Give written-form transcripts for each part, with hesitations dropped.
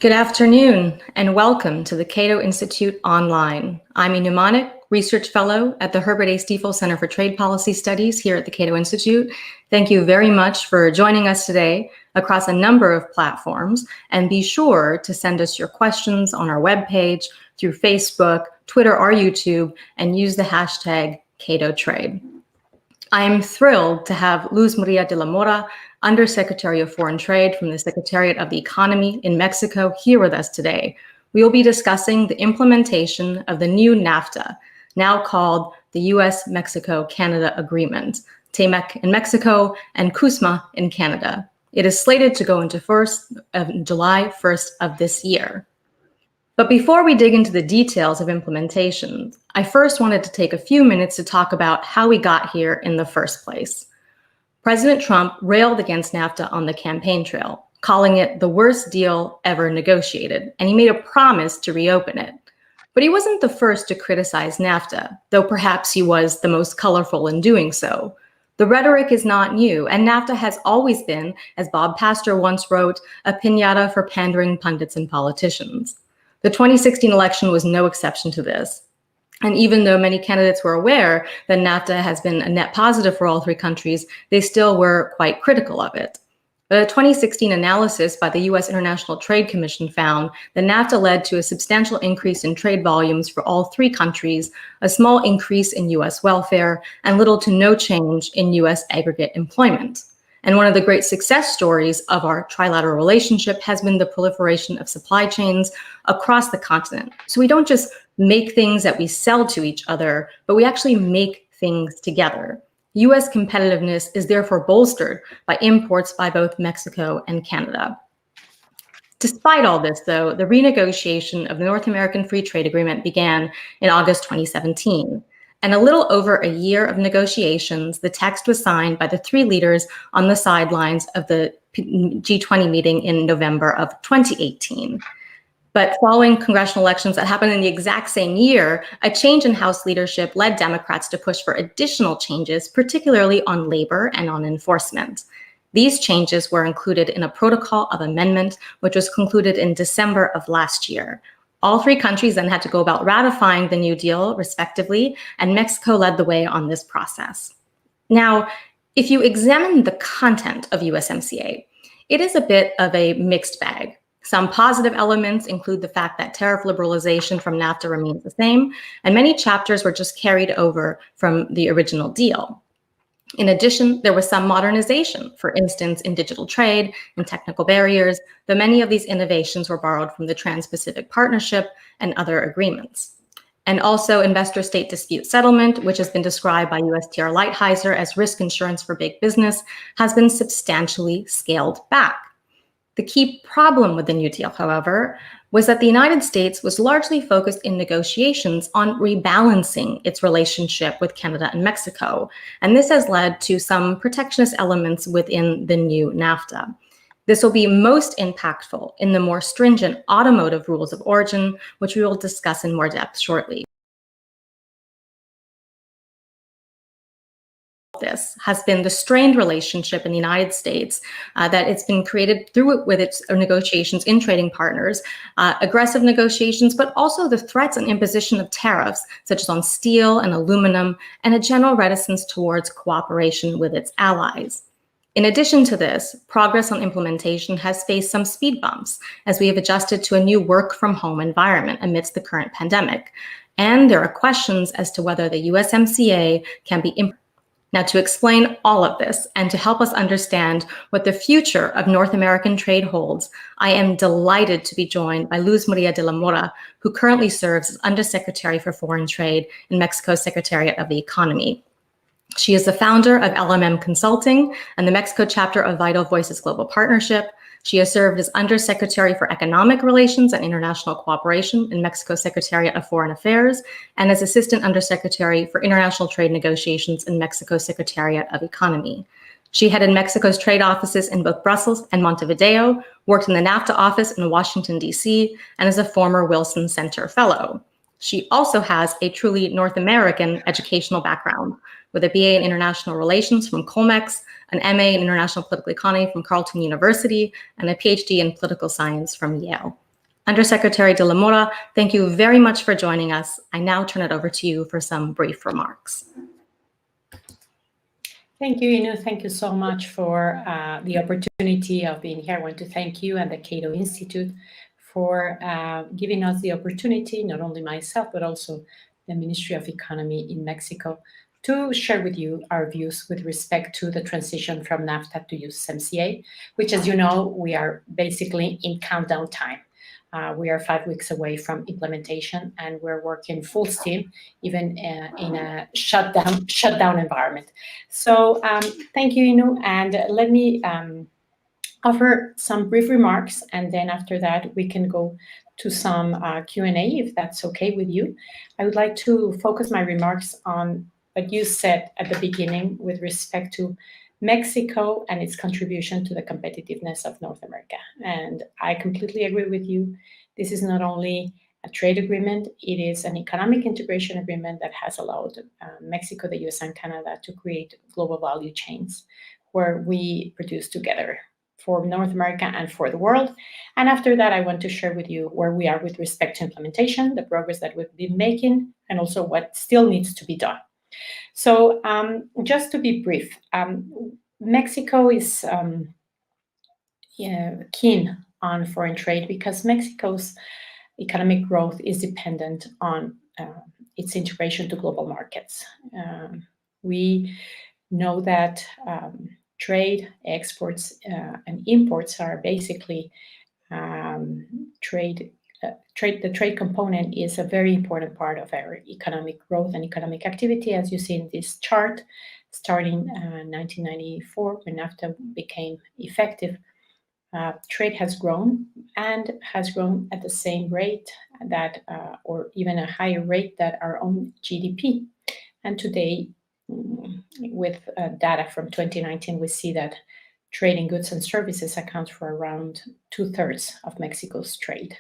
Good afternoon, and welcome to the Cato Institute Online. I'm Inu Manik, Research Fellow at the Herbert A. Stiefel Center for Trade Policy Studies here at the Cato Institute. Thank you very much for joining us today across a number of platforms, and be sure to send us your questions on our webpage, through Facebook, Twitter, or YouTube, and use the hashtag CatoTrade. I am thrilled to have Luz Maria de la Mora, Undersecretary of Foreign Trade from the Secretariat of the Economy in Mexico, here with us today. We will be discussing the implementation of the new NAFTA, now called the US-Mexico-Canada Agreement, TMEC in Mexico and CUSMA in Canada. It is slated to go into July 1st of this year. But before we dig into the details of implementation, I first wanted to take a few minutes to talk about how we got here in the first place. President Trump railed against NAFTA on the campaign trail, calling it the worst deal ever negotiated, and he made a promise to reopen it. But he wasn't the first to criticize NAFTA, though perhaps he was the most colorful in doing so. The rhetoric is not new, and NAFTA has always been, as Bob Pastor once wrote, a piñata for pandering pundits and politicians. The 2016 election was no exception to this. And even though many candidates were aware that NAFTA has been a net positive for all three countries, they still were quite critical of it. But a 2016 analysis by the U.S. International Trade Commission found that NAFTA led to a substantial increase in trade volumes for all three countries, a small increase in U.S. welfare, and little to no change in U.S. aggregate employment. And one of the great success stories of our trilateral relationship has been the proliferation of supply chains across the continent. So we don't just make things that we sell to each other, but we actually make things together. U.S. competitiveness is therefore bolstered by imports by both Mexico and Canada. Despite all this, though, the renegotiation of the North American Free Trade Agreement began in August 2017. And a little over a year of negotiations, the text was signed by the three leaders on the sidelines of the G20 meeting in November of 2018. But following congressional elections that happened in the exact same year, a change in House leadership led Democrats to push for additional changes, particularly on labor and on enforcement. These changes were included in a protocol of amendment, which was concluded in December of last year. All three countries then had to go about ratifying the new deal, respectively, and Mexico led the way on this process. Now, if you examine the content of USMCA, it is a bit of a mixed bag. Some positive elements include the fact that tariff liberalization from NAFTA remains the same, and many chapters were just carried over from the original deal. In addition, there was some modernization, for instance, in digital trade and technical barriers, though many of these innovations were borrowed from the Trans-Pacific Partnership and other agreements. And also investor-state dispute settlement, which has been described by USTR Lighthizer as risk insurance for big business, has been substantially scaled back. The key problem with the New Deal, however, was that the United States was largely focused in negotiations on rebalancing its relationship with Canada and Mexico, and this has led to some protectionist elements within the new NAFTA. This will be most impactful in the more stringent automotive rules of origin, which we will discuss in more depth shortly. This has been the strained relationship in the United States that it's been created through with its negotiations in trading partners, aggressive negotiations, but also the threats and imposition of tariffs, such as on steel and aluminum, and a general reticence towards cooperation with its allies. In addition to this, progress on implementation has faced some speed bumps as we have adjusted to a new work-from-home environment amidst the current pandemic. And there are questions as to whether the USMCA can be implemented. Now, to explain all of this and to help us understand what the future of North American trade holds, I am delighted to be joined by Luz Maria de la Mora, who currently serves as Undersecretary for Foreign Trade in Mexico's Secretariat of the Economy. She is the founder of LMM Consulting and the Mexico chapter of Vital Voices Global Partnership. She has served as Undersecretary for Economic Relations and International Cooperation in Mexico's Secretariat of Foreign Affairs, and as Assistant Undersecretary for International Trade Negotiations in Mexico's Secretariat of Economy. She headed Mexico's trade offices in both Brussels and Montevideo, worked in the NAFTA office in Washington, D.C., and is a former Wilson Center Fellow. She also has a truly North American educational background, with a BA in International Relations from Colmex, an MA in International Political Economy from Carleton University, and a PhD in Political Science from Yale. Undersecretary de la Mora, thank you very much for joining us. I now turn it over to you for some brief remarks. Thank you, Inu. Thank you so much for the opportunity of being here. I want to thank you and the Cato Institute for giving us the opportunity, not only myself, but also the Ministry of Economy in Mexico, to share with you our views with respect to the transition from NAFTA to USMCA, which, as you know, we are basically in countdown time. We are 5 weeks away from implementation, and we're working full steam, even in a shutdown environment. So thank you, Inu, and let me offer some brief remarks, and then after that we can go to some Q&A, if that's okay with you. I would like to focus my remarks on what you said at the beginning with respect to Mexico and its contribution to the competitiveness of North America. And I completely agree with you. This is not only a trade agreement, it is an economic integration agreement that has allowed Mexico, the US, and Canada to create global value chains where we produce together for North America and for the world. And after that, I want to share with you where we are with respect to implementation, the progress that we've been making, and also what still needs to be done. So just to be brief, Mexico is keen on foreign trade because Mexico's economic growth is dependent on its integration to global markets. We know that trade, exports, and imports are basically trade. The trade component is a very important part of our economic growth and economic activity, as you see in this chart. Starting 1994, when NAFTA became effective, trade has grown and has grown at the same rate that, or even a higher rate that our own GDP. And today, with data from 2019, we see that trade in goods and services accounts for around 2/3 of Mexico's trade,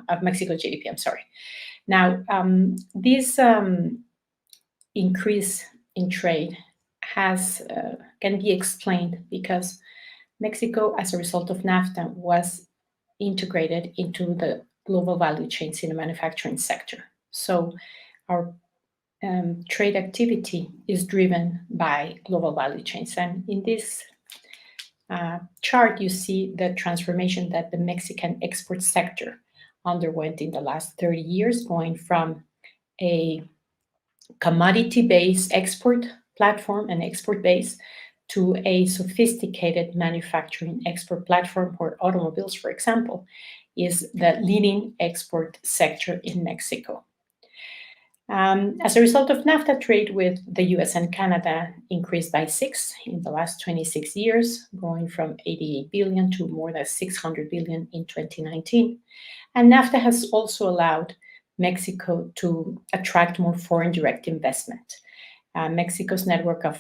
of Mexico's GDP, I'm sorry. Now, this increase in trade can be explained because Mexico, as a result of NAFTA, was integrated into the global value chains in the manufacturing sector. So our trade activity is driven by global value chains. And in this chart, you see the transformation that the Mexican export sector underwent in the last 30 years, going from a commodity-based export platform and export base to a sophisticated manufacturing export platform where automobiles, for example, is the leading export sector in Mexico. As a result of NAFTA, trade with the US and Canada increased by 6 in the last 26 years, going from 88 billion to more than 600 billion in 2019. And NAFTA has also allowed Mexico to attract more foreign direct investment. Mexico's network of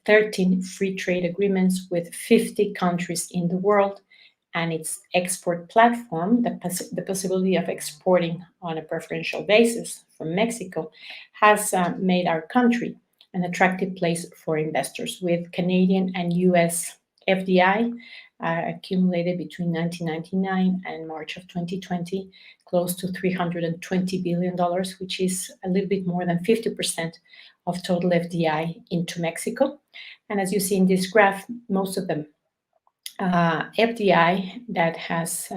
13 free trade agreements with 50 countries in the world and its export platform, the possibility of exporting on a preferential basis from Mexico, has made our country an attractive place for investors, with Canadian and US FDI accumulated between 1999 and March of 2020, close to $320 billion, which is a little bit more than 50% of total FDI into Mexico. And as you see in this graph, most of them FDI that has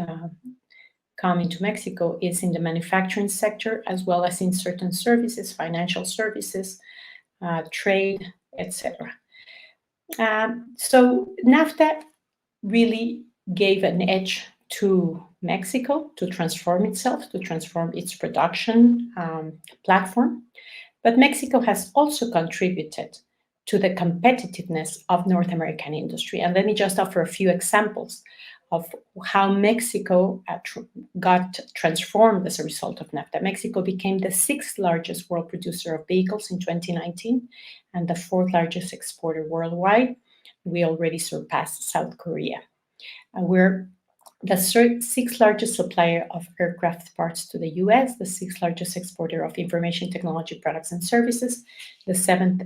come into Mexico is in the manufacturing sector, as well as in certain services, financial services, trade, etc. So NAFTA really gave an edge to Mexico to transform itself, to transform its production platform. But Mexico has also contributed to the competitiveness of North American industry. And let me just offer a few examples of how Mexico got transformed as a result of NAFTA. Mexico became the 6th largest world producer of vehicles in 2019 and the 4th largest exporter worldwide. We already surpassed South Korea. We're the sixth largest supplier of aircraft parts to the US, the sixth largest exporter of information technology products and services, the seventh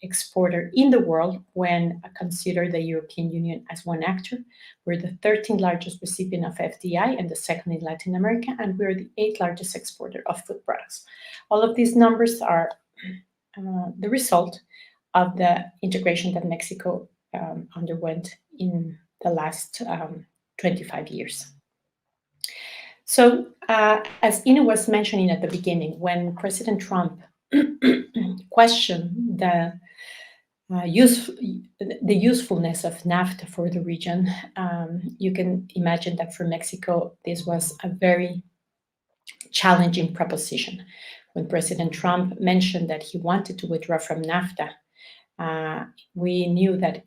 exporter in the world when considered the European Union as one actor. We're the 13th largest recipient of FDI and the second in Latin America, and we're the 8th largest exporter of food products. All of these numbers are the result of the integration that Mexico underwent in the last 25 years. So, as Ina was mentioning at the beginning, when President Trump questioned the usefulness of NAFTA for the region, you can imagine that for Mexico, this was a very challenging proposition. When President Trump mentioned that he wanted to withdraw from NAFTA, we knew that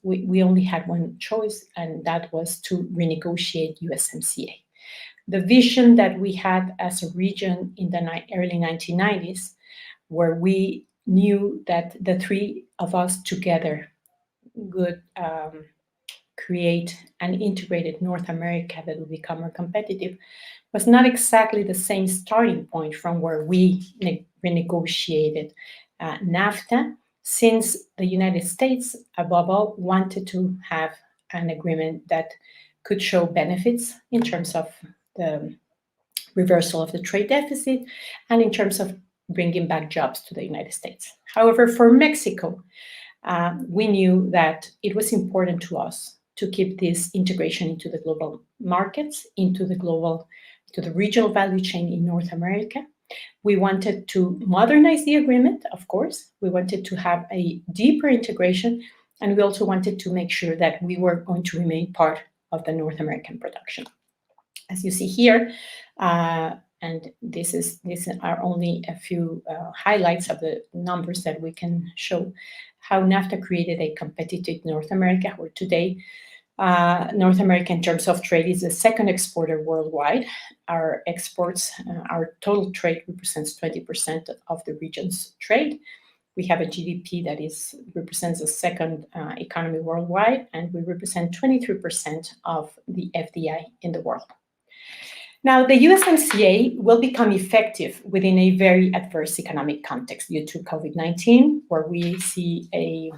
we only had one choice, and that was to renegotiate USMCA. The vision that we had as a region in the early 1990s, where we knew that the three of us together would create an integrated North America that would become more competitive, was not exactly the same starting point from where we renegotiated NAFTA, since the United States, above all, wanted to have an agreement that could show benefits in terms of the reversal of the trade deficit and in terms of bringing back jobs to the United States. However, for Mexico, we knew that it was important to us to keep this integration into the global markets, into the regional value chain in North America. We wanted to modernize the agreement, of course. We wanted to have a deeper integration, and we also wanted to make sure that we were going to remain part of the North American production. As you see here, and these are only a few highlights of the numbers that we can show, how NAFTA created a competitive North America, where today North America, in terms of trade, is the second exporter worldwide. Our exports, our total trade represents 20% of the region's trade. We have a GDP that represents the second economy worldwide, and we represent 23% of the FDI in the world. Now, the USMCA will become effective within a very adverse economic context due to COVID-19, where we see a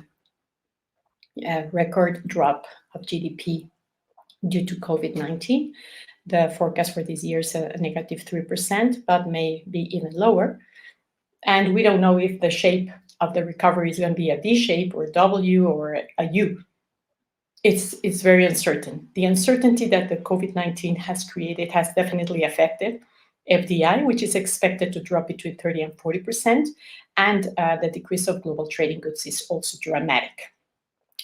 record drop of GDP due to COVID-19. The forecast for this year is a negative 3%, but may be even lower. And we don't know if the shape of the recovery is going to be a V shape or a W or a U. It's very uncertain. The uncertainty that the COVID-19 has created has definitely affected FDI, which is expected to drop between 30 and 40%, and the decrease of global trading goods is also dramatic.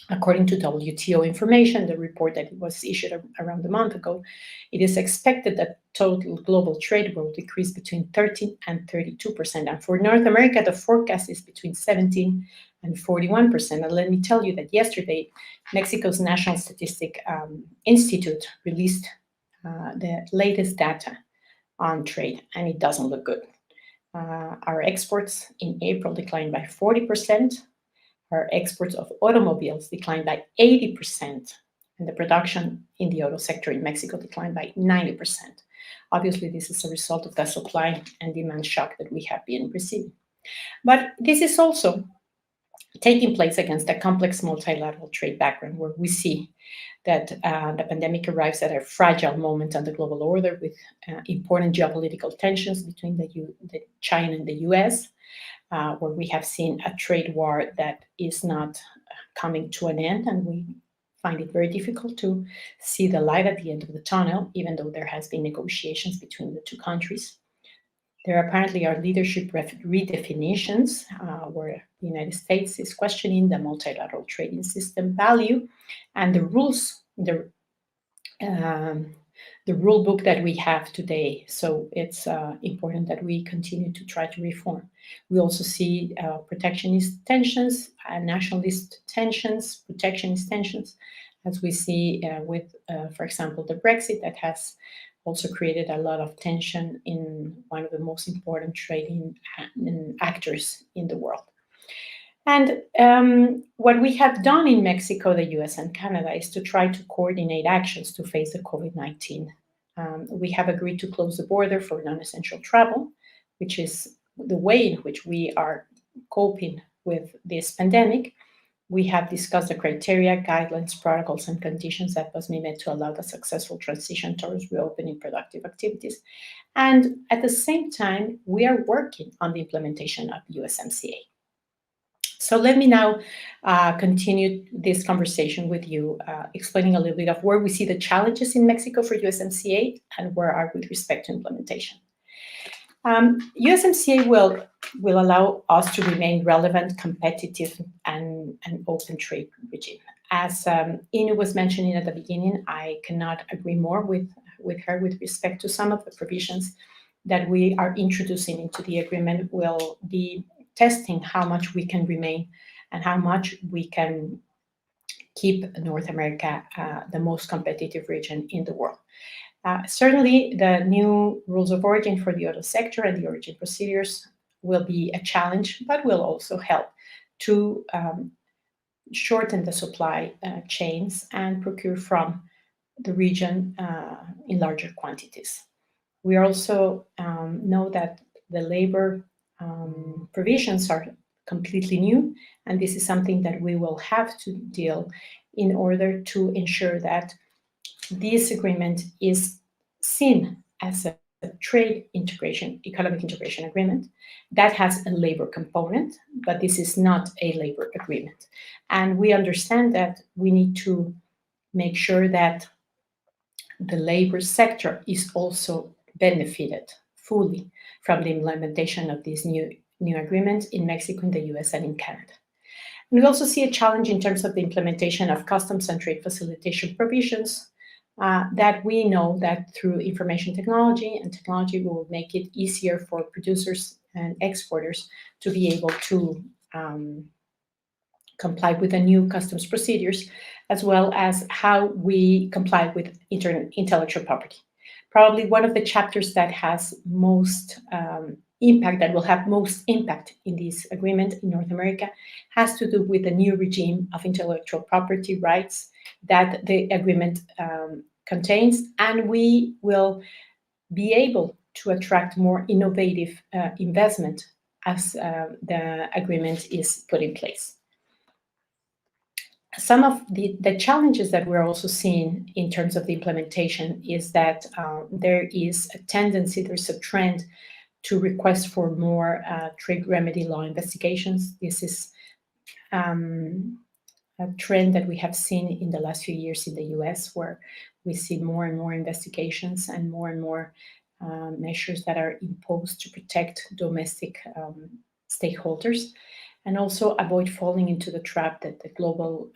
According to WTO information, the report that was issued around a month ago, it is expected that total global trade will decrease between 13 and 32%. And for North America, the forecast is between 17 and 41%. And let me tell you that yesterday, Mexico's National Statistic Institute released the latest data on trade, and it doesn't look good. Our exports in April declined by 40%. Our exports of automobiles declined by 80%, and the production in the auto sector in Mexico declined by 90%. Obviously, this is a result of the supply and demand shock that we have been receiving. But this is also taking place against a complex multilateral trade background, where we see that the pandemic arrives at a fragile moment on the global order, with important geopolitical tensions between China and the US, where we have seen a trade war that is not coming to an end, and we find it very difficult to see the light at the end of the tunnel, even though there has been negotiations between the two countries. There apparently are leadership redefinitions, where the United States is questioning the multilateral trading system value and the rules, the rule book that we have today. So it's important that we continue to try to reform. We also see protectionist tensions, nationalist tensions, protectionist tensions, as we see with, for example, the Brexit, that has also created a lot of tension in one of the most important trading actors in the world. And what we have done in Mexico, the US, and Canada is to try to coordinate actions to face the COVID-19. We have agreed to close the border for non-essential travel, which is the way in which we are coping with this pandemic. We have discussed the criteria, guidelines, protocols, and conditions that must be met to allow the successful transition towards reopening productive activities. And at the same time, we are working on the implementation of USMCA. So let me now continue this conversation with you, explaining a little bit of where we see the challenges in Mexico for USMCA and where are with respect to implementation. USMCA will allow us to remain relevant, competitive, and an open trade regime. As Inu was mentioning at the beginning, I cannot agree more with her with respect to some of the provisions that we are introducing into the agreement will be testing how much we can remain and how much we can keep North America the most competitive region in the world. Certainly, the new rules of origin for the auto sector and the origin procedures will be a challenge, but will also help to shorten the supply chains and procure from the region in larger quantities. We also know that the labor provisions are completely new, and this is something that we will have to deal in order to ensure that this agreement is seen as a trade integration, economic integration agreement that has a labor component, but this is not a labor agreement. And we understand that we need to make sure that the labor sector is also benefited fully from the implementation of this new agreement in Mexico, in the US, and in Canada. And we also see a challenge in terms of the implementation of customs and trade facilitation provisions that we know that through information technology and technology will make it easier for producers and exporters to be able to comply with the new customs procedures, as well as how we comply with intellectual property. Probably one of the chapters that has most impact, that will have most impact in this agreement in North America, has to do with the new regime of intellectual property rights that the agreement contains, and we will be able to attract more innovative investment as the agreement is put in place. Some of the challenges that we're also seeing in terms of the implementation is that there is a tendency, there's a trend to request for more trade remedy law investigations. This is a trend that we have seen in the last few years in the US, where we see more and more investigations and more measures that are imposed to protect domestic stakeholders, and also avoid falling into the trap that the global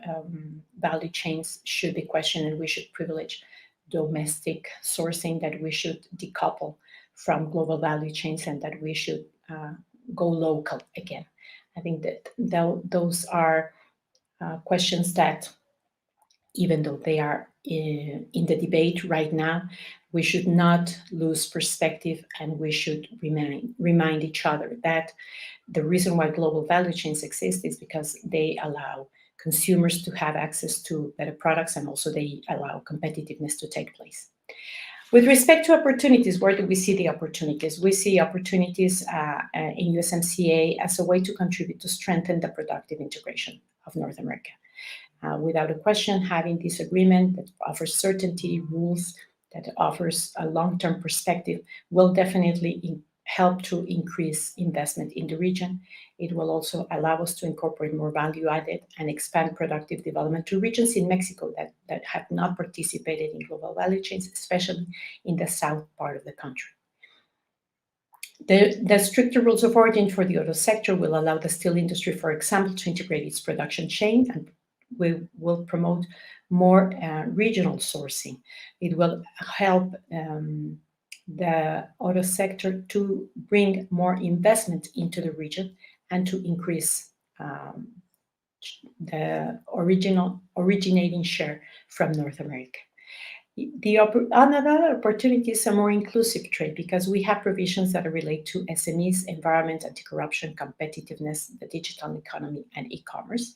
value chains should be questioned and we should privilege domestic sourcing, that we should decouple from global value chains, and that we should go local again. I think that those are questions that, even though they are in the debate right now, we should not lose perspective, and we should remind each other that the reason why global value chains exist is because they allow consumers to have access to better products, and also they allow competitiveness to take place. With respect to opportunities, where do we see the opportunities? We see opportunities in USMCA as a way to contribute to strengthen the productive integration of North America. Without a question, having this agreement that offers certainty, rules, that offers a long-term perspective will definitely help to increase investment in the region. It will also allow us to incorporate more value added and expand productive development to regions in Mexico that have not participated in global value chains, especially in the south part of the country. The stricter rules of origin for the auto sector will allow the steel industry, for example, to integrate its production chain, and we will promote more regional sourcing. It will help the auto sector to bring more investment into the region and to increase the originating share from North America. Another opportunity is a more inclusive trade, because we have provisions that relate to SMEs, environment, anti-corruption, competitiveness, the digital economy, and e-commerce.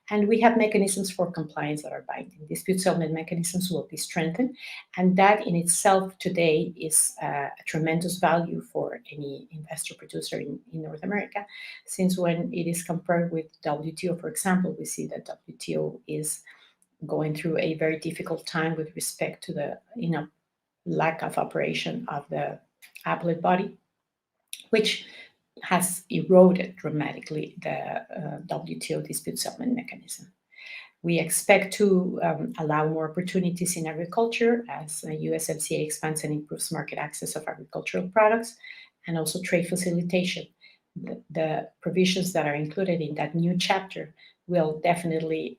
And we have mechanisms for compliance that are binding. Dispute settlement mechanisms will be strengthened, and that in itself today is a tremendous value for any investor producer in North America, since when it is compared with WTO, for example, we see that WTO is going through a very difficult time with respect to the lack of operation of the appellate body, which has eroded dramatically the WTO dispute settlement mechanism. We expect to allow more opportunities in agriculture as USMCA expands and improves market access of agricultural products, and also trade facilitation. The provisions that are included in that new chapter will definitely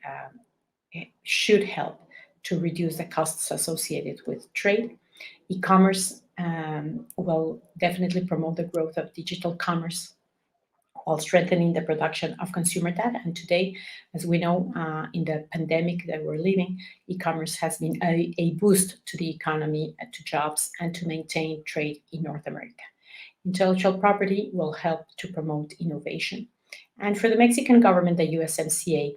should help to reduce the costs associated with trade. E-commerce will definitely promote the growth of digital commerce while strengthening the production of consumer data. And today, as we know, in the pandemic that we're living, e-commerce has been a boost to the economy, to jobs, and to maintain trade in North America. Intellectual property will help to promote innovation. And for the Mexican government, the USMCA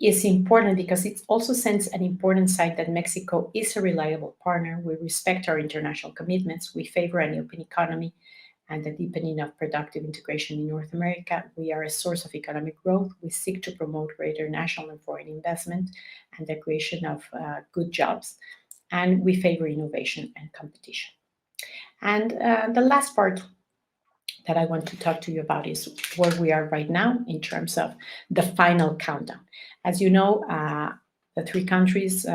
is important because it also sends an important sign that Mexico is a reliable partner. We respect our international commitments. We favor an open economy and the deepening of productive integration in North America. We are a source of economic growth. We seek to promote greater national and foreign investment and the creation of good jobs. And we favor innovation and competition. And the last part that I want to talk to you about is where we are right now in terms of the final countdown. As you know, the three countries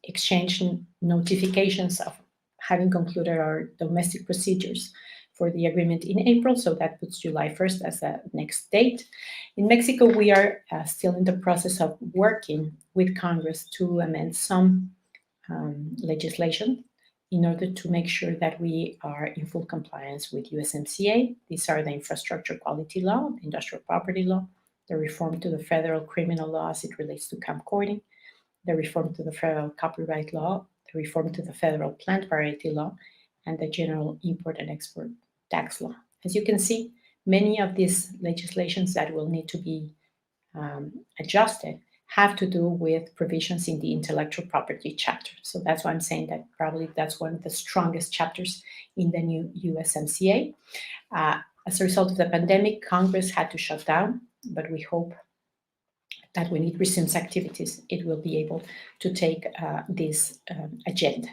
exchanged notifications of having concluded our domestic procedures for the agreement in April, so that puts July 1st as the next date. In Mexico, we are still in the process of working with Congress to amend some legislation in order to make sure that we are in full compliance with USMCA. These are the infrastructure quality law, the industrial property law, the reform to the federal criminal law as it relates to camcording, the reform to the federal copyright law, the reform to the federal plant variety law, and the general import and export tax law. As you can see, many of these legislations that will need to be adjusted have to do with provisions in the intellectual property chapter. So that's why I'm saying that probably that's one of the strongest chapters in the new USMCA. As a result of the pandemic, Congress had to shut down, but we hope that when it resumes activities, it will be able to take this agenda.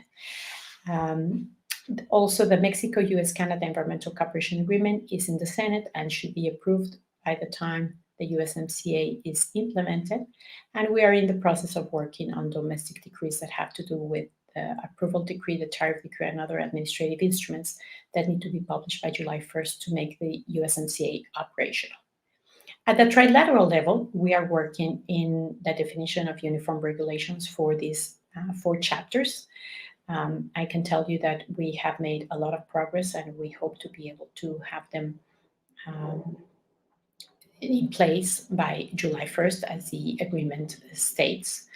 Also, the Mexico-US-Canada Environmental Cooperation Agreement is in the Senate and should be approved by the time the USMCA is implemented. And we are in the process of working on domestic decrees that have to do with the approval decree, the tariff decree, and other administrative instruments that need to be published by July 1st to make the USMCA operational. At the trilateral level, we are working in the definition of uniform regulations for these 4 chapters. I can tell you that we have made a lot of progress, and we hope to be able to have them in place by July 1st, as the agreement states.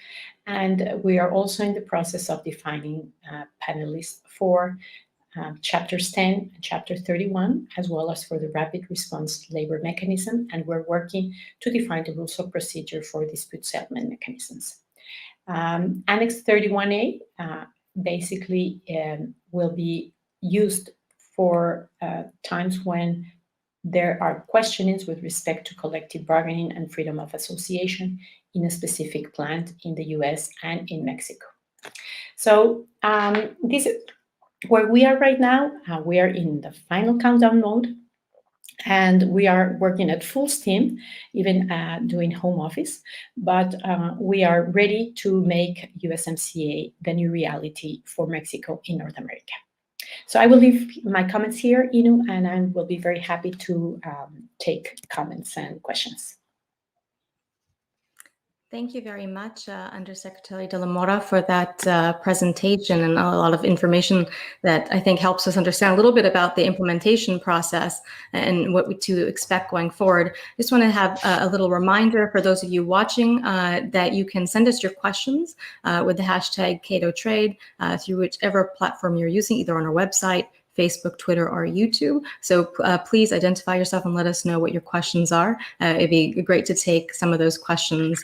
And we are also in the process of defining panelists for Chapters 10 and Chapter 31, as well as for the Rapid Response Labor Mechanism, and we're working to define the rules of procedure for dispute settlement mechanisms. Annex 31A basically will be used for times when there are questionings with respect to collective bargaining and freedom of association in a specific plant in the US and in Mexico. So this is where we are right now. We are in the final countdown mode, and we are working at full steam, even doing home office, but we are ready to make USMCA the new reality for Mexico in North America. So I will leave my comments here, Inu, and I will be very happy to take comments and questions. Thank you very much, Undersecretary de la Mora, for that presentation and a lot of information that I think helps us understand a little bit about the implementation process and what to expect going forward. Just want to have a little reminder for those of you watching that you can send us your questions with the hashtag CatoTrade through whichever platform you're using, either on our website, Facebook, Twitter, or YouTube. So please identify yourself and let us know what your questions are. It'd be great to take some of those questions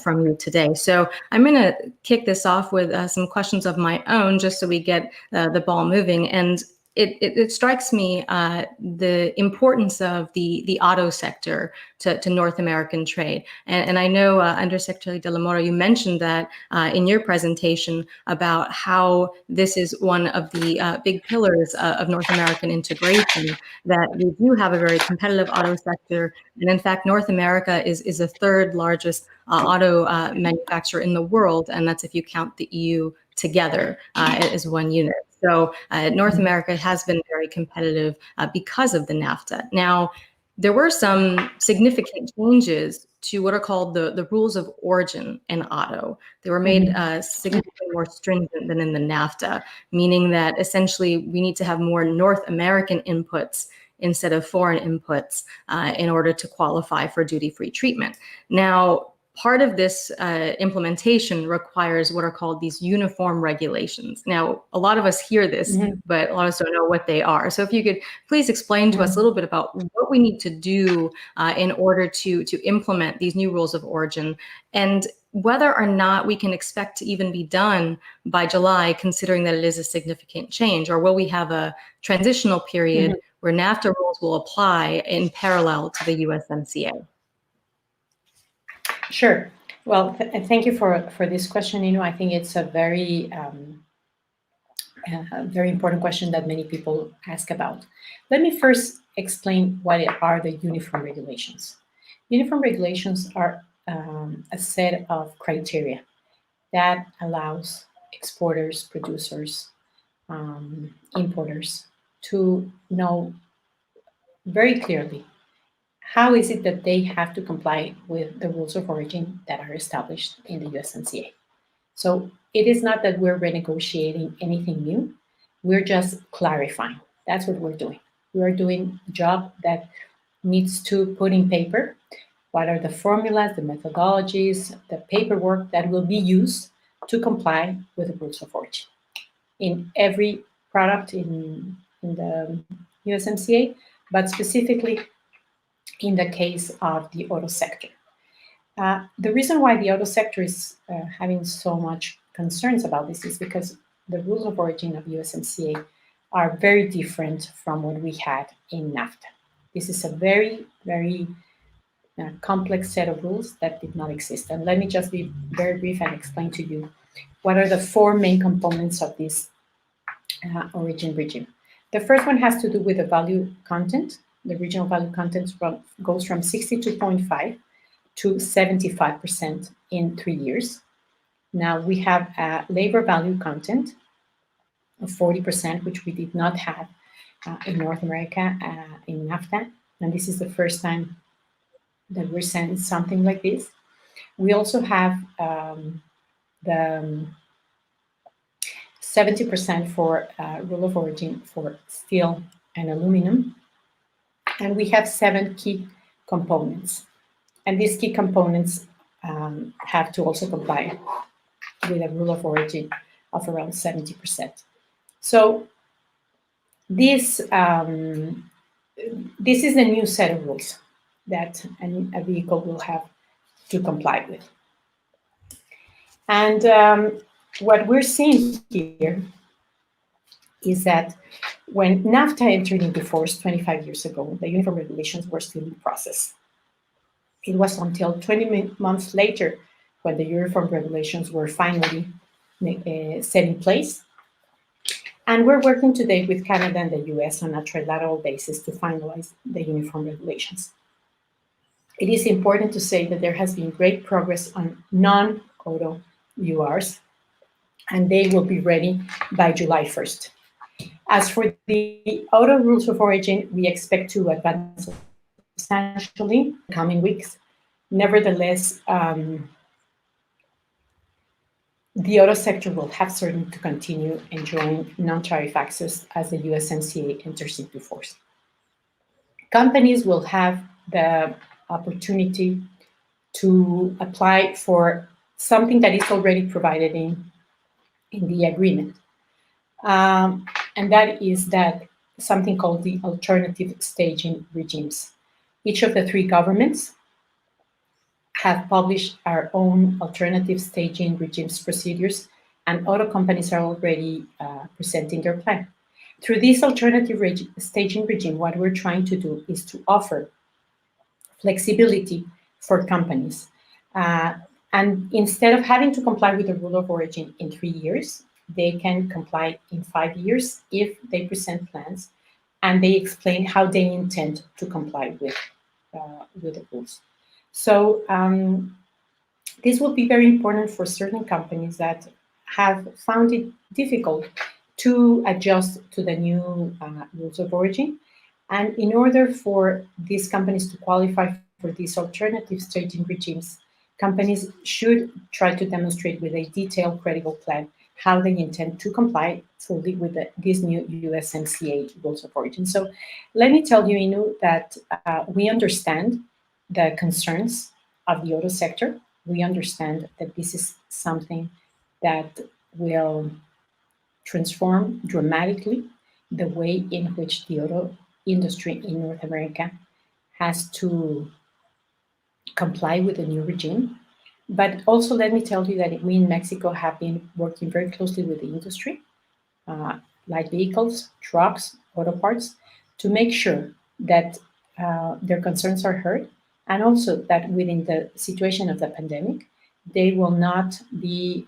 from you today. So I'm going to kick this off with some questions of my own, just so we get the ball moving. And it strikes me the importance of the auto sector to North American trade. And I know, Undersecretary de la Mora, you mentioned that in your presentation about how this is one of the big pillars of North American integration, that we do have a very competitive auto sector. And in fact, North America is the third largest auto manufacturer in the world. And that's if you count the EU together as one unit. So North America has been very competitive because of the NAFTA. Now, there were some significant changes to what are called the rules of origin in auto. They were made significantly more stringent than in the NAFTA, meaning that essentially we need to have more North American inputs instead of foreign inputs in order to qualify for duty-free treatment. Now, part of this implementation requires what are called these uniform regulations. Now, a lot of us hear this, but a lot of us don't know what they are. So if you could please explain to us a little bit about what we need to do in order to implement these new rules of origin, and whether or not we can expect to even be done by July, considering that it is a significant change, or will we have a transitional period where NAFTA rules will apply in parallel to the USMCA? Sure. Well, thank you for this question, Nino. I think it's a very important question that many people ask about. Let me first explain what are the uniform regulations. Uniform regulations are a set of criteria that allows exporters, producers, importers to know very clearly how is it that they have to comply with the rules of origin that are established in the USMCA. So it is not that we're renegotiating anything new. We're just clarifying. That's what we're doing. We are doing a job that needs to put in paper what are the formulas, the methodologies, the paperwork that will be used to comply with the rules of origin in every product in the USMCA, but specifically in the case of the auto sector. The reason why the auto sector is having so much concerns about this is because the rules of origin of USMCA are very different from what we had in NAFTA. This is a very, very complex set of rules that did not exist. And let me just be very brief and explain to you what are the four main components of this origin regime. The first one has to do with the value content. The regional value content goes from 62.5 to 75% in 3 years. Now we have a labor value content of 40%, which we did not have in North America in NAFTA. And this is the first time that we're saying something like this. We also have the 70% for rule of origin for steel and aluminum. And we have 7 key components. And these key components have to also comply with a rule of origin of around 70%. So this is the new set of rules that a vehicle will have to comply with. And what we're seeing here is that when NAFTA entered into force 25 years ago, the uniform regulations were still in process. It was until 20 months later when the uniform regulations were finally set in place. And we're working today with Canada and the US on a trilateral basis to finalize the uniform regulations. It is important to say that there has been great progress on non-auto URs, and they will be ready by July 1st. As for the auto rules of origin, we expect to advance substantially in the coming weeks. Nevertheless, the auto sector will have certainly to continue enjoying non-tariff access as the USMCA enters into force. Companies will have the opportunity to apply for something that is already provided in the agreement. And that is that something called the alternative staging regimes. Each of the three governments have published our own alternative staging regimes procedures, and auto companies are already presenting their plan. Through this alternative staging regime, what we're trying to do is to offer flexibility for companies. And instead of having to comply with the rule of origin in 3 years, they can comply in 5 years if they present plans and they explain how they intend to comply with the rules. So this will be very important for certain companies that have found it difficult to adjust to the new rules of origin. And in order for these companies to qualify for these alternative staging regimes, companies should try to demonstrate with a detailed, credible plan how they intend to comply fully with these new USMCA rules of origin. So let me tell you, Inu, that we understand the concerns of the auto sector. We understand that this is something that will transform dramatically the way in which the auto industry in North America has to comply with the new regime. But also let me tell you that we in Mexico have been working very closely with the industry, light vehicles, trucks, auto parts, to make sure that their concerns are heard, and also that within the situation of the pandemic, they will not be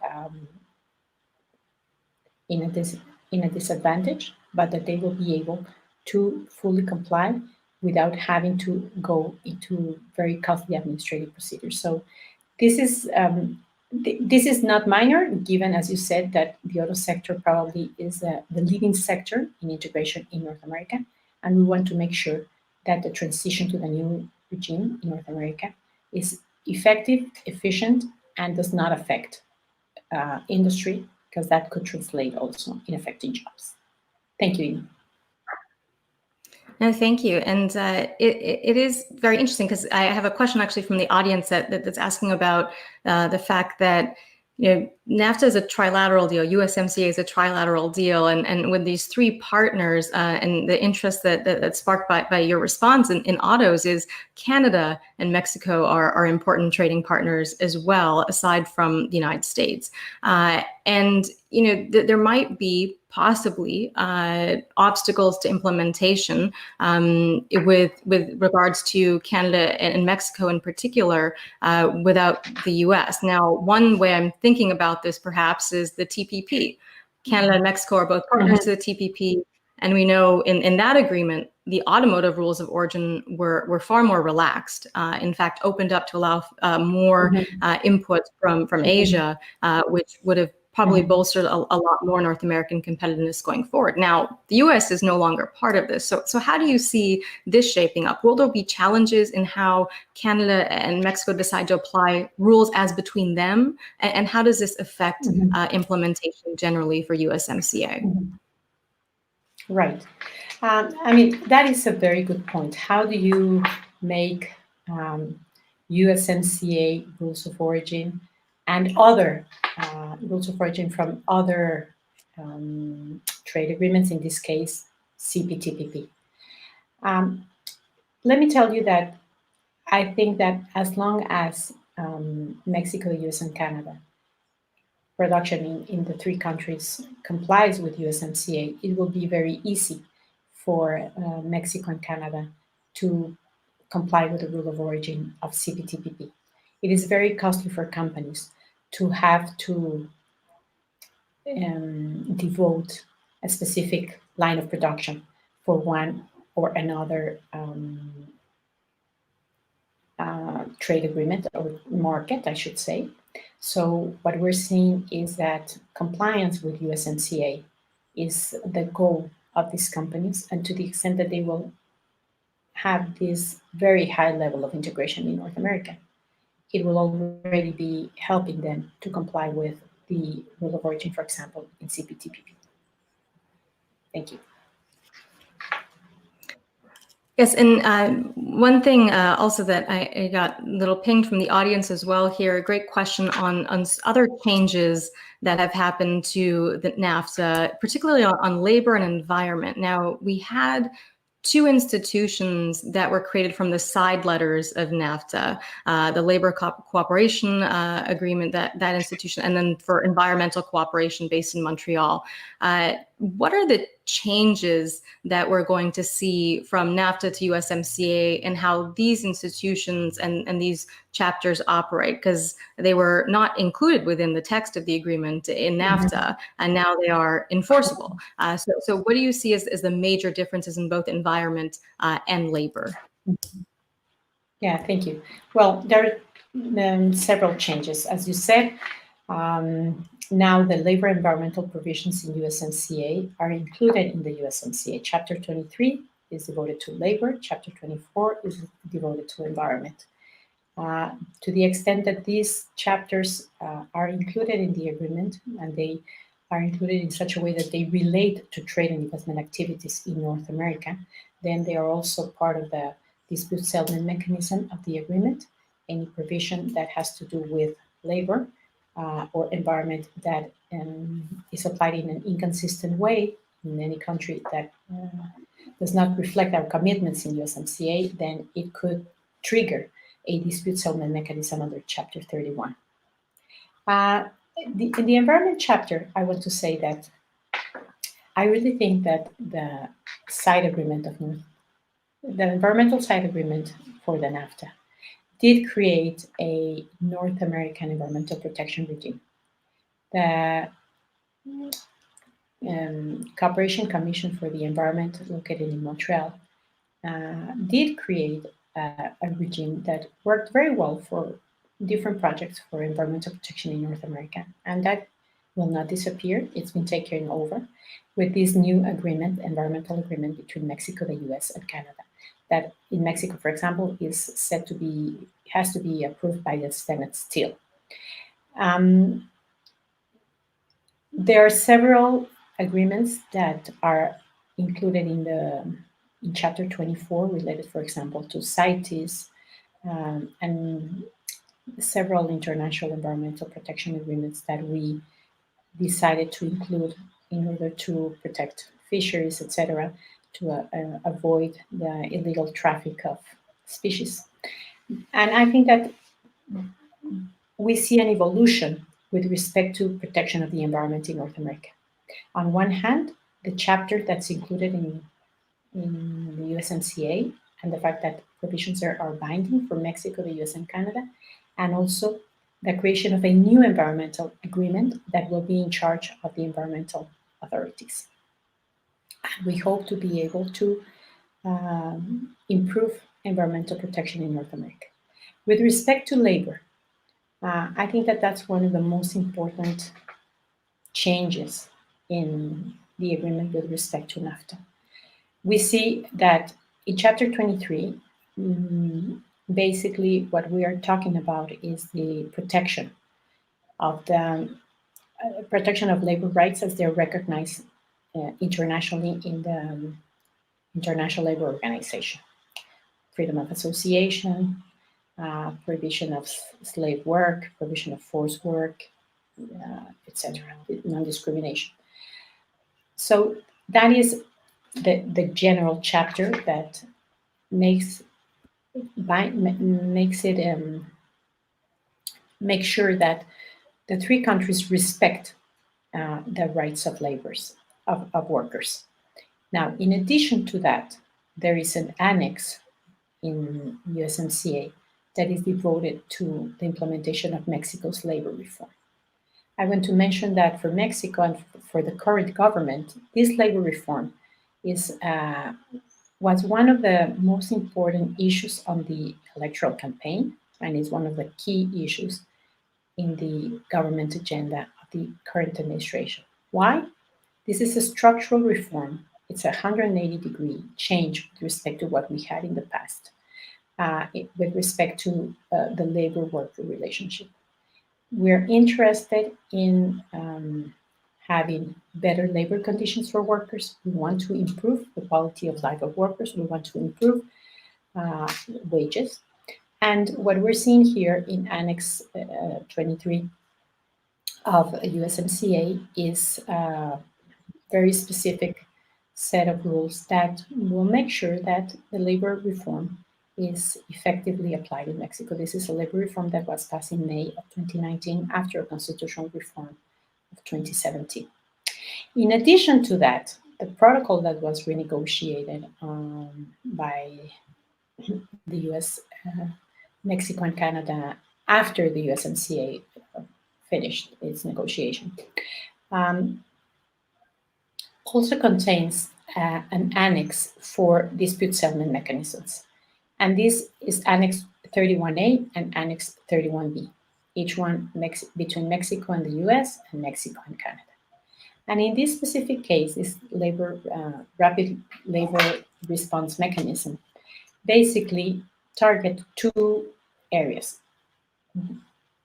in a disadvantage, but that they will be able to fully comply without having to go into very costly administrative procedures. So this is not minor, given, as you said, that the auto sector probably is the leading sector in integration in North America, and we want to make sure that the transition to the new regime in North America is effective, efficient, and does not affect industry, because that could translate also in affecting jobs. Thank you, Ina. No, thank you. And it is very interesting because I have a question actually from the audience that's asking about the fact that, you know, NAFTA is a trilateral deal, USMCA is a trilateral deal, and with these three partners and the interest that's sparked by your response in autos is Canada and Mexico are important trading partners as well, aside from the United States. And, you know, there might be possibly obstacles to implementation with regards to Canada and Mexico in particular without the US. Now, one way I'm thinking about this perhaps is the TPP. Canada and Mexico are both partners to the TPP. And we know in that agreement, the automotive rules of origin were far more relaxed. In fact, opened up to allow more input from Asia, which would have probably bolstered a lot more North American competitiveness going forward. Now, the US is no longer part of this. So how do you see this shaping up? Will there be challenges in how Canada and Mexico decide to apply rules as between them? And how does this affect implementation generally for USMCA? Right. I mean, that is a very good point. How do you make USMCA rules of origin and other rules of origin from other trade agreements, in this case, CPTPP? Let me tell you that I think that as long as Mexico, US, and Canada production in the three countries complies with USMCA, it will be very easy for Mexico and Canada to comply with the rule of origin of CPTPP. It is very costly for companies to have to devote a specific line of production for one or another trade agreement or market, I should say. So what we're seeing is that compliance with USMCA is the goal of these companies, and to the extent that they will have this very high level of integration in North America, it will already be helping them to comply with the rule of origin, for example, in CPTPP. Thank you. Yes, and one thing also that I got a little pinged from the audience as well here, a great question on other changes that have happened to the NAFTA, particularly on labor and environment. Now, we had two institutions that were created from the side letters of NAFTA, the Labor Cooperation Agreement, that institution, and then for environmental cooperation based in Montreal. What are the changes that we're going to see from NAFTA to USMCA and how these institutions and these chapters operate? Because they were not included within the text of the agreement in NAFTA, and now they are enforceable. So what do you see as the major differences in both environment and labor? Yeah, thank you. Well, there are several changes. As you said, now the labor environmental provisions in USMCA are included in the USMCA. Chapter 23 is devoted to labor. Chapter 24 is devoted to environment. To the extent that these chapters are included in the agreement, and they are included in such a way that they relate to trade and investment activities in North America, then they are also part of the dispute settlement mechanism of the agreement. Any provision that has to do with labor or environment that is applied in an inconsistent way in any country that does not reflect our commitments in USMCA, then it could trigger a dispute settlement mechanism under Chapter 31. In the environment chapter, I want to say that I really think that the environmental side agreement for the NAFTA did create a North American environmental protection regime. The Cooperation Commission for the Environment, located in Montreal, did create a regime that worked very well for different projects for environmental protection in North America, and that will not disappear. It's been taken over with this new agreement, environmental agreement between Mexico, the US, and Canada. That in Mexico, for example, has to be approved by the Senate still. There are several agreements that are included in Chapter 24 related, for example, to CITES and several international environmental protection agreements that we decided to include in order to protect fisheries, etc., to avoid the illegal traffic of species. And I think that we see an evolution with respect to protection of the environment in North America. On one hand, the chapter that's included in the USMCA and the fact that provisions are binding for Mexico, the US, and Canada, and also the creation of a new environmental agreement that will be in charge of the environmental authorities. We hope to be able to improve environmental protection in North America. With respect to labor, I think that that's one of the most important changes in the agreement with respect to NAFTA. We see that in Chapter 23, basically what we are talking about is the protection of labor rights as they're recognized internationally in the International Labor Organization. Freedom of association, prohibition of slave work, prohibition of forced work, etc., non-discrimination. So that is the general chapter that makes sure that the three countries respect the rights of workers. Now, in addition to that, there is an annex in USMCA that is devoted to the implementation of Mexico's labor reform. I want to mention that for Mexico and for the current government, this labor reform was one of the most important issues on the electoral campaign, and is one of the key issues in the government agenda of the current administration. Why? This is a structural reform. It's a 180-degree change with respect to what we had in the past, with respect to the labor-worker relationship. We're interested in having better labor conditions for workers. We want to improve the quality of life of workers. We want to improve wages. And what we're seeing here in Annex 23 of USMCA is a very specific set of rules that will make sure that the labor reform is effectively applied in Mexico. This is a labor reform that was passed in May of 2019 after a constitutional reform of 2017. In addition to that, the protocol that was renegotiated by the US, Mexico, and Canada after the USMCA finished its negotiation also contains an annex for dispute settlement mechanisms. And this is Annex 31A and Annex 31B, each one between Mexico and the US and Mexico and Canada. And in this specific case, this rapid labor response mechanism basically target two areas.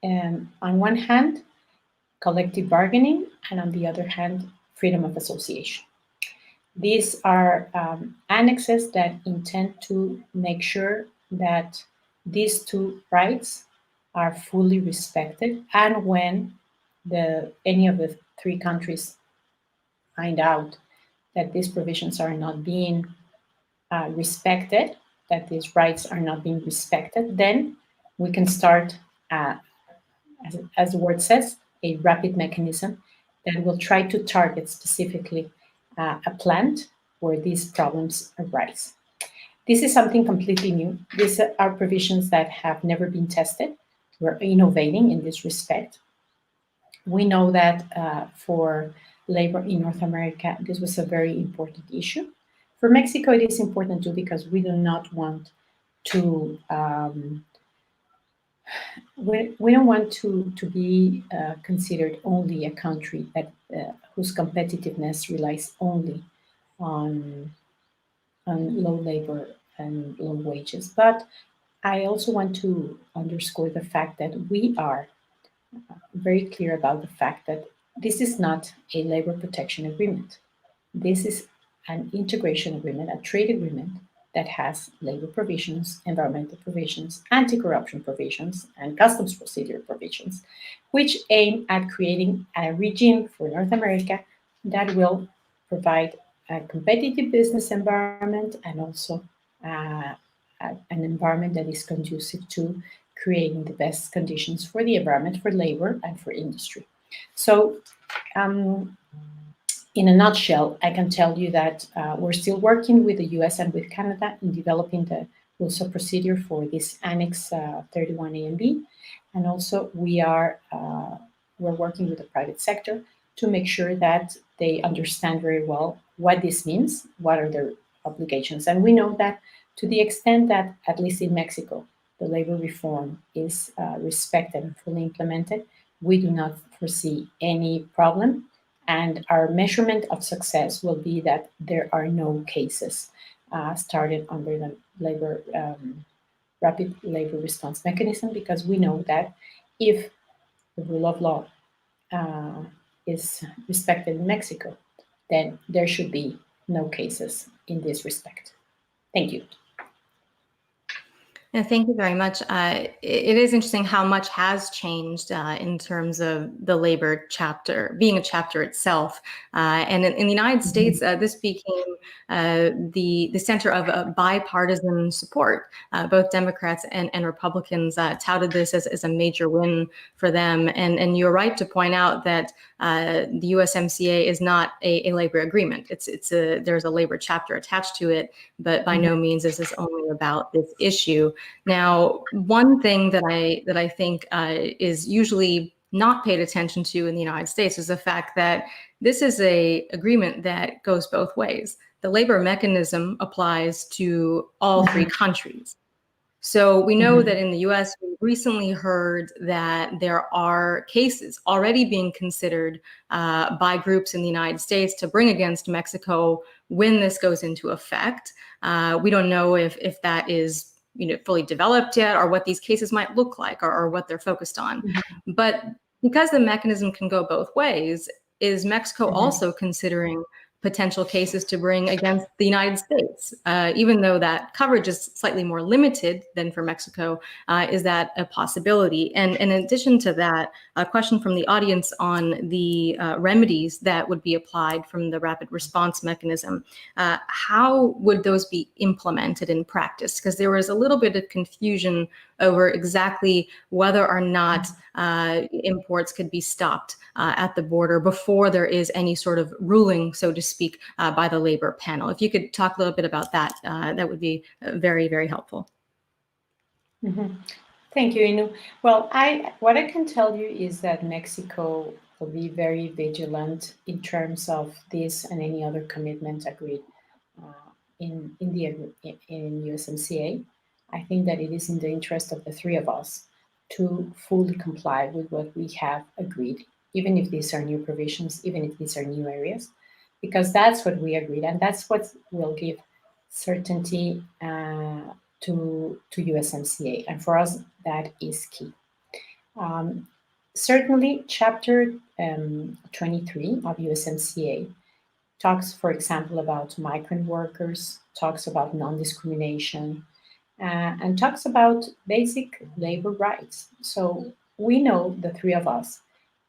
On one hand, collective bargaining, and on the other hand, freedom of association. These are annexes that intend to make sure that these two rights are fully respected, and when any of the three countries find out that these provisions are not being respected, that these rights are not being respected, then we can start, as the word says, a rapid mechanism that will try to target specifically a plant where these problems arise. This is something completely new. These are provisions that have never been tested. We're innovating in this respect. We know that for labor in North America, this was a very important issue. For Mexico, it is important too, because we do not want to we don't want to be considered only a country that whose competitiveness relies only on low labor and low wages. But I also want to underscore the fact that we are very clear about the fact that this is not a labor protection agreement. This is an integration agreement, a trade agreement that has labor provisions, environmental provisions, anti-corruption provisions, and customs procedure provisions, which aim at creating a regime for North America that will provide a competitive business environment and also an environment that is conducive to creating the best conditions for the environment, for labor, and for industry. So, in a nutshell, I can tell you that we're still working with the US and with Canada in developing the rules of procedure for this Annex 31A and B. And also we're working with the private sector to make sure that they understand very well what this means, what are their obligations. And we know that to the extent that, at least in Mexico, the labor reform is respected and fully implemented, we do not foresee any problem. And our measurement of success will be that there are no cases started under the rapid labor response mechanism, because we know that if the rule of law is respected in Mexico, then there should be no cases in this respect. Thank you. Thank you very much. It is interesting how much has changed in terms of the labor chapter, being a chapter itself. And in the United States, this became the center of bipartisan support. Both Democrats and Republicans touted this as a major win for them. And you're right to point out that the USMCA is not a labor agreement. There's a labor chapter attached to it, but by no means is this only about this issue. Now, one thing that I think is usually not paid attention to in the United States is the fact that this is an agreement that goes both ways. The labor mechanism applies to all three countries. So we know that in the US, we recently heard that there are cases already being considered by groups in the United States to bring against Mexico when this goes into effect. We don't know if that is fully developed yet, or what these cases might look like, or what they're focused on. Mm-hmm. But because the mechanism can go both ways, is Mexico Mm-hmm. also considering potential cases to bring against the United States, even though that coverage is slightly more limited than for Mexico? Is that a possibility? And in addition to that, a question from the audience on the remedies that would be applied from the rapid response mechanism. How would those be implemented in practice? Because there was a little bit of confusion over exactly whether or not imports could be stopped at the border before there is any sort of ruling, so to speak, by the labor panel. If you could talk a little bit about that, that would be very, very helpful. Mm-hmm. Thank you, Inu. Well, what I can tell you is that Mexico will be very vigilant in terms of this and any other commitment agreed in USMCA. I think that it is in the interest of the three of us to fully comply with what we have agreed, even if these are new provisions, even if these are new areas, because that's what we agreed, and that's what will give certainty to USMCA, and for us that is key. Certainly, Chapter 23 of USMCA talks, for example, about migrant workers, talks about non-discrimination, and talks about basic labor rights. So we know, the three of us,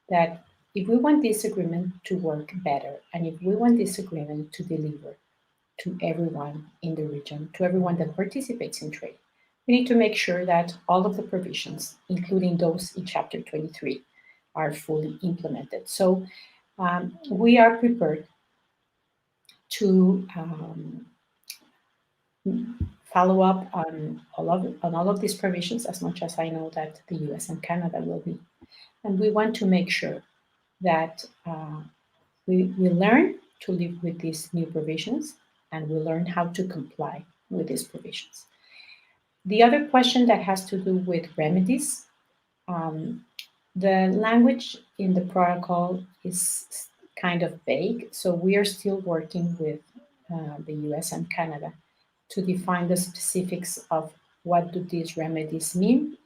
that if we want this agreement to work better, and if we want this agreement to deliver to everyone in the region, to everyone that participates in trade, we need to make sure that all of the provisions, including those in Chapter 23, are fully implemented. So we are prepared to follow up on all of these provisions, as much as I know that the US and Canada will be. And we want to make sure that we learn to live with these new provisions, and we learn how to comply with these provisions. The other question that has to do with remedies, the language in the protocol is kind of vague, so we are still working with the US and Canada to define the specifics of what do these remedies mean,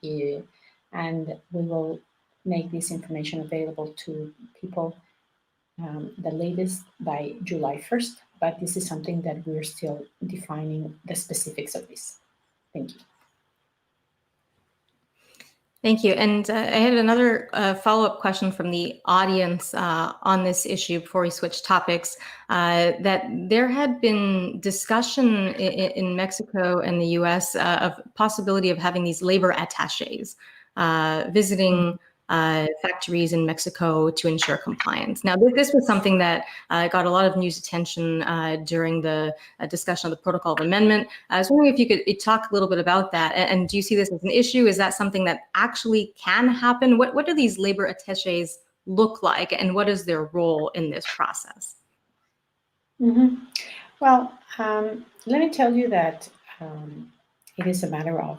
and we will make this information available to people the latest by July 1st, but this is something that we're still defining the specifics of this. Thank you. Thank you. And I had another follow-up question from the audience on this issue before we switch topics, that there had been discussion in Mexico and the US of possibility of having these labor attaches visiting factories in Mexico to ensure compliance. Now, this was something that got a lot of news attention during the discussion of the protocol of amendment. I was wondering if you could talk a little bit about that. And do you see this as an issue? Is that something that actually can happen? What do these labor attaches look like, and what is their role in this process? Mm-hmm. Well, let me tell you that it is a matter of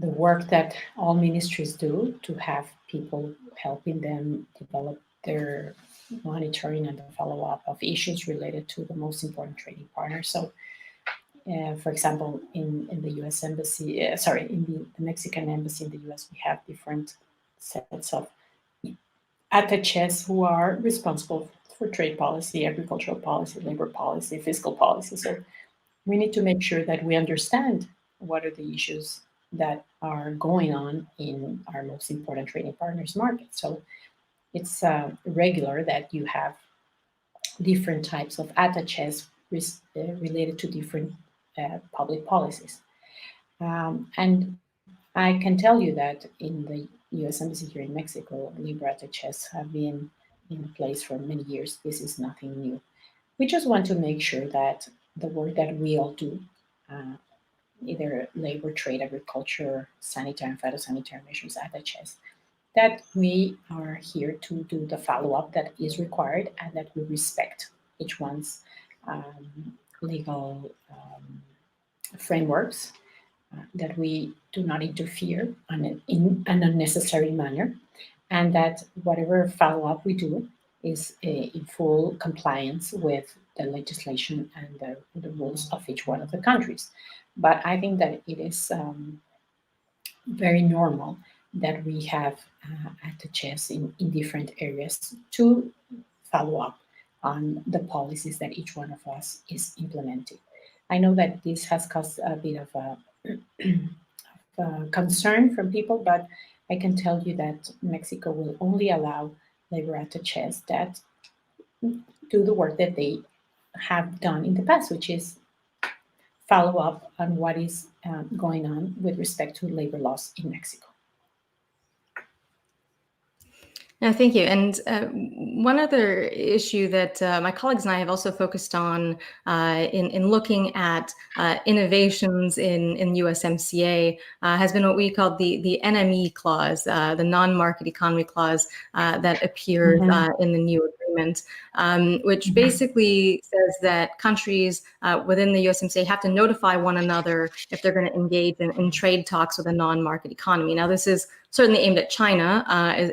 the work that all ministries do to have people helping them develop their monitoring and the follow-up of issues related to the most important trading partners. So, for example, in the U.S. Embassy, in the Mexican Embassy in the U.S., we have different sets of attaches who are responsible for trade policy, agricultural policy, labor policy, fiscal policy. So we need to make sure that we understand what are the issues that are going on in our most important trading partners market. So it's regular that you have different types of attaches related to different public policies. And I can tell you that in the U.S. Embassy here in Mexico, labor attaches have been in place for many years. This is nothing new. We just want to make sure that the work that we all do, either labor, trade, agriculture, sanitary and phytosanitary measures, attaches, that we are here to do the follow-up that is required, and that we respect each one's legal frameworks, that we do not interfere in an unnecessary manner, and that whatever follow-up we do is in full compliance with the legislation and the rules of each one of the countries. But I think that it is very normal that we have attaches in different areas to follow up on the policies that each one of us is implementing. I know that this has caused a bit of a concern from people, but I can tell you that Mexico will only allow labor attaches that do the work that they have done in the past, which is follow up on what is going on with respect to labor laws in Mexico. No, thank you. And one other issue that my colleagues and I have also focused on in looking at innovations in USMCA has been what we call the NME clause, the non-market economy clause that appears in the new agreement, which basically says that countries within the USMCA have to notify one another if they're going to engage in trade talks with a non-market economy. Now, this is certainly aimed at China,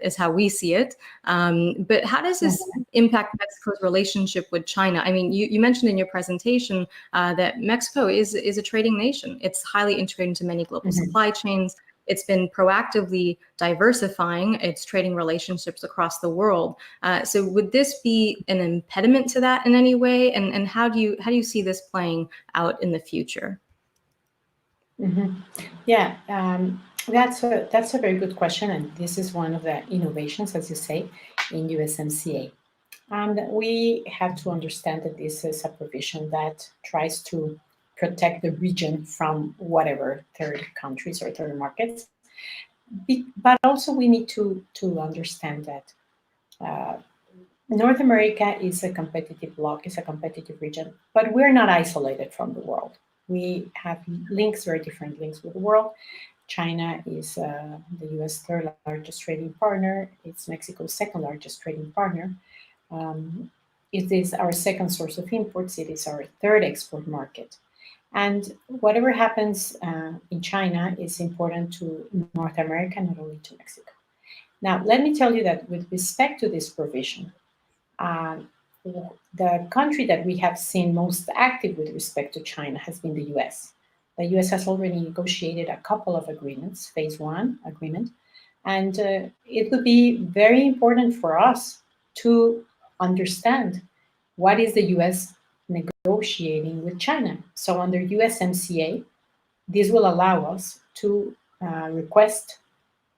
is how we see it. But how does this impact Mexico's relationship with China? I mean, you mentioned in your presentation that Mexico is a trading nation. It's highly integrated into many global supply chains. It's been proactively diversifying its trading relationships across the world. So would this be an impediment to that in any way? And how do you see this playing out in the future? Yeah, that's a very good question, and this is one of the innovations, as you say, in USMCA. And we have to understand that this is a provision that tries to protect the region from whatever third countries or third markets. But also we need to understand that North America is a competitive bloc, is a competitive region, but we're not isolated from the world. We have links, very different links with the world. China is the US third largest trading partner. It's Mexico's second largest trading partner. It is our second source of imports. It is our third export market. And whatever happens in China is important to North America, not only to Mexico. Now, let me tell you that with respect to this provision, the country that we have seen most active with respect to China has been the US. The US has already negotiated a couple of agreements, phase one agreement, and it would be very important for us to understand what is the US negotiating with China. So under USMCA, this will allow us to request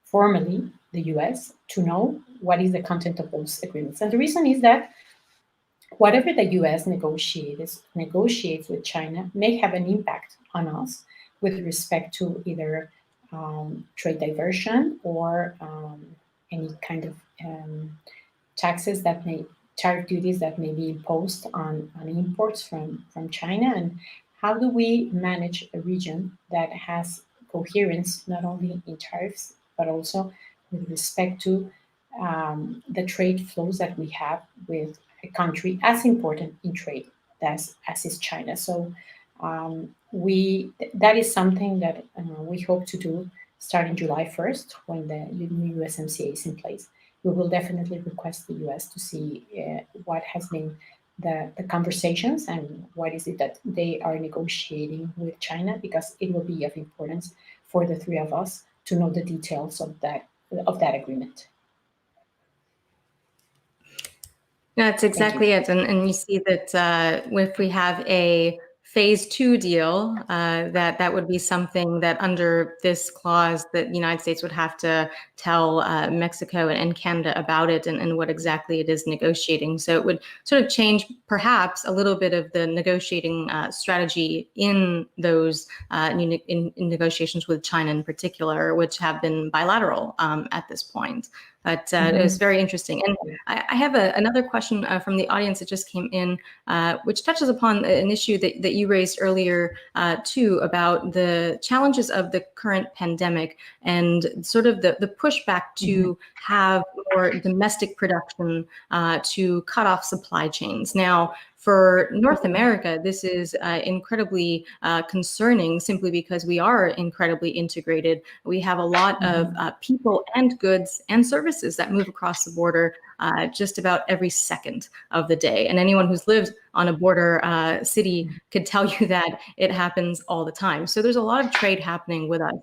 formally the US to know what is the content of those agreements. And the reason is that whatever the US negotiates with China may have an impact on us with respect to either trade diversion or any kind of taxes that tariff duties that may be imposed on imports from China. And how do we manage a region that has coherence not only in tariffs, but also with respect to the trade flows that we have with a country as important in trade as is China. So that is something that we hope to do starting July 1st when the new USMCA is in place. We will definitely request the US to see what has been the conversations and what is it that they are negotiating with China, because it will be of importance for the three of us to know the details of that agreement. That's exactly it. And you see that if we have a phase two deal, that would be something that under this clause that the United States would have to tell Mexico and Canada about it and what exactly it is negotiating. So it would sort of change perhaps a little bit of the negotiating strategy in those in negotiations with China in particular, which have been bilateral at this point. But it was very interesting. And I have another question from the audience that just came in, which touches upon an issue that you raised earlier, too, about the challenges of the current pandemic and sort of the pushback to have more domestic production to cut off supply chains. Now, for North America, this is incredibly concerning simply because we are incredibly integrated. We have a lot of people and goods and services that move across the border just about every second of the day. And anyone who's lived on a border city could tell you that it happens all the time. So there's a lot of trade happening with us.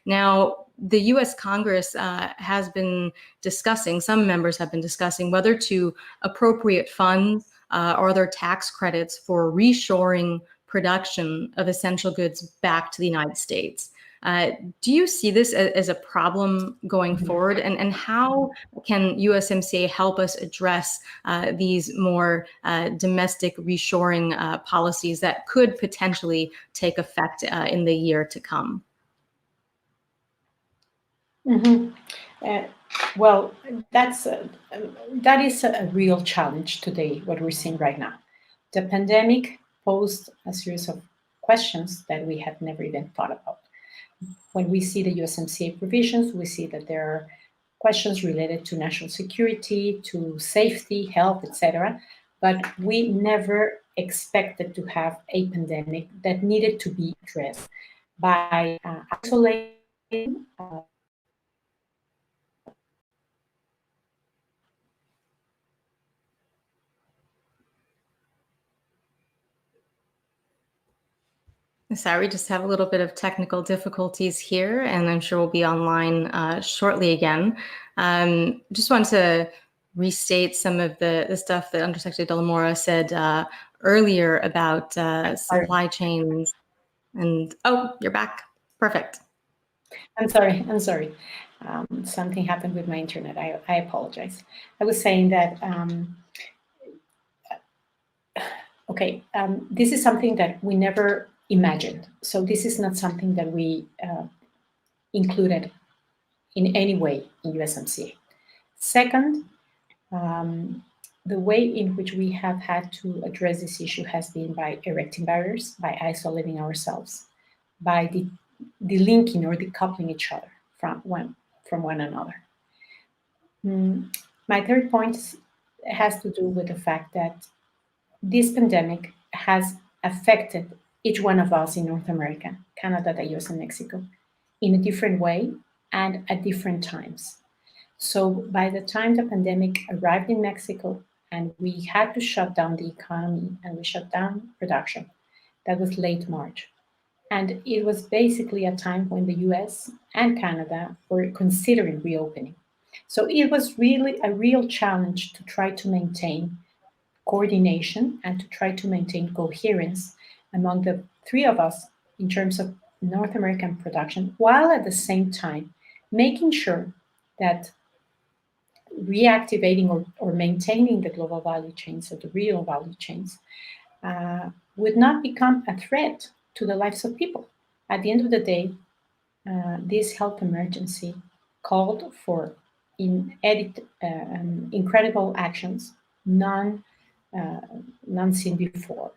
Now, the US Congress has been discussing, some members have been discussing whether to appropriate funds or other tax credits for reshoring production of essential goods back to the United States. Do you see this as a problem going forward? And how can USMCA help us address these more domestic reshoring policies that could potentially take effect in the year to come? Mm-hmm. Well, that is a real challenge today, what we're seeing right now. The pandemic posed a series of questions that we had never even thought about. When we see the USMCA provisions, we see that there are questions related to national security, to safety, health, etc. But we never expected to have a pandemic that needed to be addressed by isolating Sorry, we just have a little bit of technical difficulties here, and I'm sure we'll be online shortly again. Just want to restate some of the stuff that Undersecretary De La Mora said earlier about supply chains. And oh, you're back. Perfect. I'm sorry. Something happened with my internet. I apologize. I was saying that, this is something that we never imagined. So this is not something that we included in any way in USMCA. Second, the way in which we have had to address this issue has been by erecting barriers, by isolating ourselves, by delinking or decoupling each other from one another. My third point has to do with the fact that this pandemic has affected each one of us in North America, Canada, the US, and Mexico in a different way and at different times. So by the time the pandemic arrived in Mexico and we had to shut down the economy and we shut down production, that was late March. And it was basically a time when the US and Canada were considering reopening. So it was really a real challenge to try to maintain coordination and to try to maintain coherence among the three of us in terms of North American production, while at the same time making sure that reactivating or maintaining the global value chains or the real value chains would not become a threat to the lives of people. At the end of the day, this health emergency called for incredible actions, none seen before,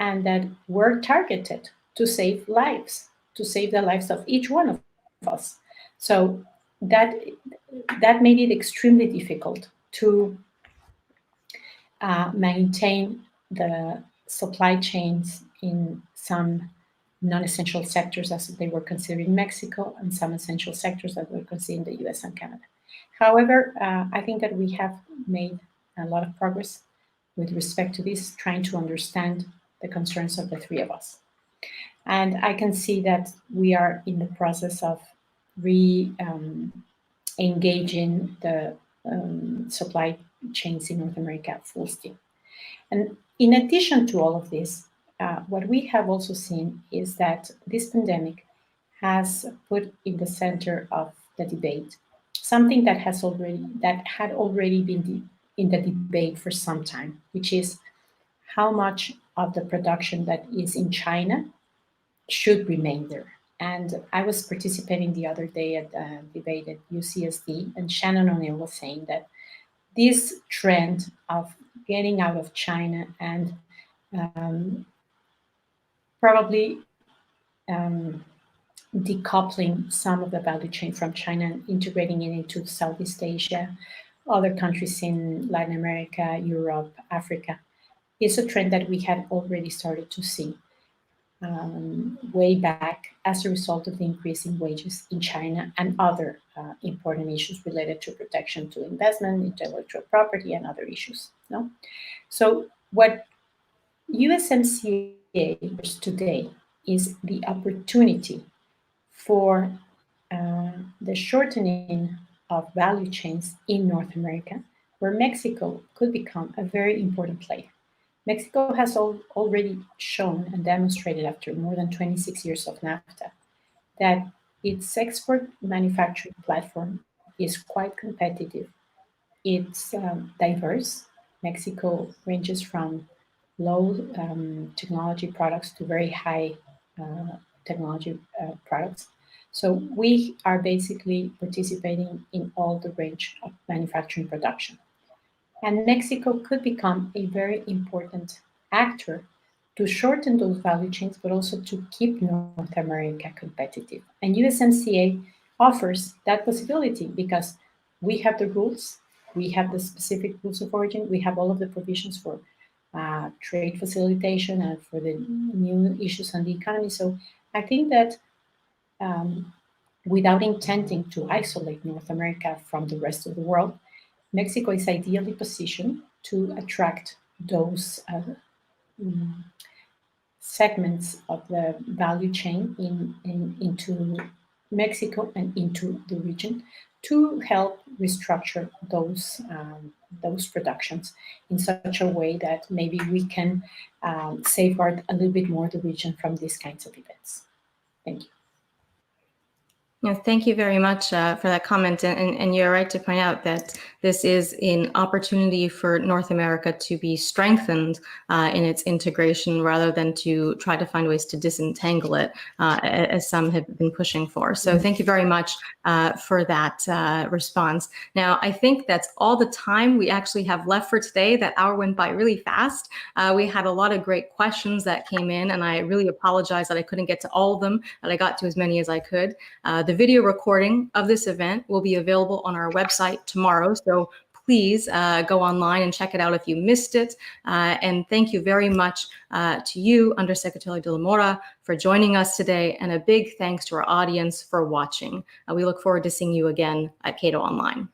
and that were targeted to save lives, to save the lives of each one of us. So that made it extremely difficult to maintain the supply chains in some non-essential sectors as they were considered in Mexico and some essential sectors that were considered in the US and Canada. However, I think that we have made a lot of progress with respect to this, trying to understand the concerns of the three of us. And I can see that we are in the process of engaging the supply chains in North America full steam. And in addition to all of this, what we have also seen is that this pandemic has put in the center of the debate something that had already been in the debate for some time, which is how much of the production that is in China should remain there. And I was participating the other day at a debate at UCSD, and Shannon O'Neill was saying that this trend of getting out of China and probably decoupling some of the value chain from China and integrating it into Southeast Asia, other countries in Latin America, Europe, Africa, is a trend that we had already started to see. way back as a result of the increase in wages in China and other important issues related to protection to investment, intellectual property, and other issues. No? So what USMCA offers today is the opportunity for the shortening of value chains in North America, where Mexico could become a very important player. Mexico has already shown and demonstrated after more than 26 years of NAFTA that its export manufacturing platform is quite competitive. It's diverse. Mexico ranges from low technology products to very high technology products. So we are basically participating in all the range of manufacturing production. And Mexico could become a very important actor to shorten those value chains, but also to keep North America competitive. And USMCA offers that possibility because we have the rules, we have the specific rules of origin, we have all of the provisions for trade facilitation and for the new issues on the economy. So I think that without intending to isolate North America from the rest of the world, Mexico is ideally positioned to attract those segments of the value chain into Mexico and into the region to help restructure those productions in such a way that maybe we can safeguard a little bit more the region from these kinds of events. Thank you. Thank you very much for that comment. And you're right to point out that this is an opportunity for North America to be strengthened in its integration rather than to try to find ways to disentangle it, as some have been pushing for. So thank you very much for that response. Now, I think that's all the time we actually have left for today. That hour went by really fast. We had a lot of great questions that came in, and I really apologize that I couldn't get to all of them, but I got to as many as I could. The video recording of this event will be available on our website tomorrow, so please go online and check it out if you missed it. And thank you very much to you, Undersecretary de la Mora, for joining us today, and a big thanks to our audience for watching. We look forward to seeing you again at Cato Online.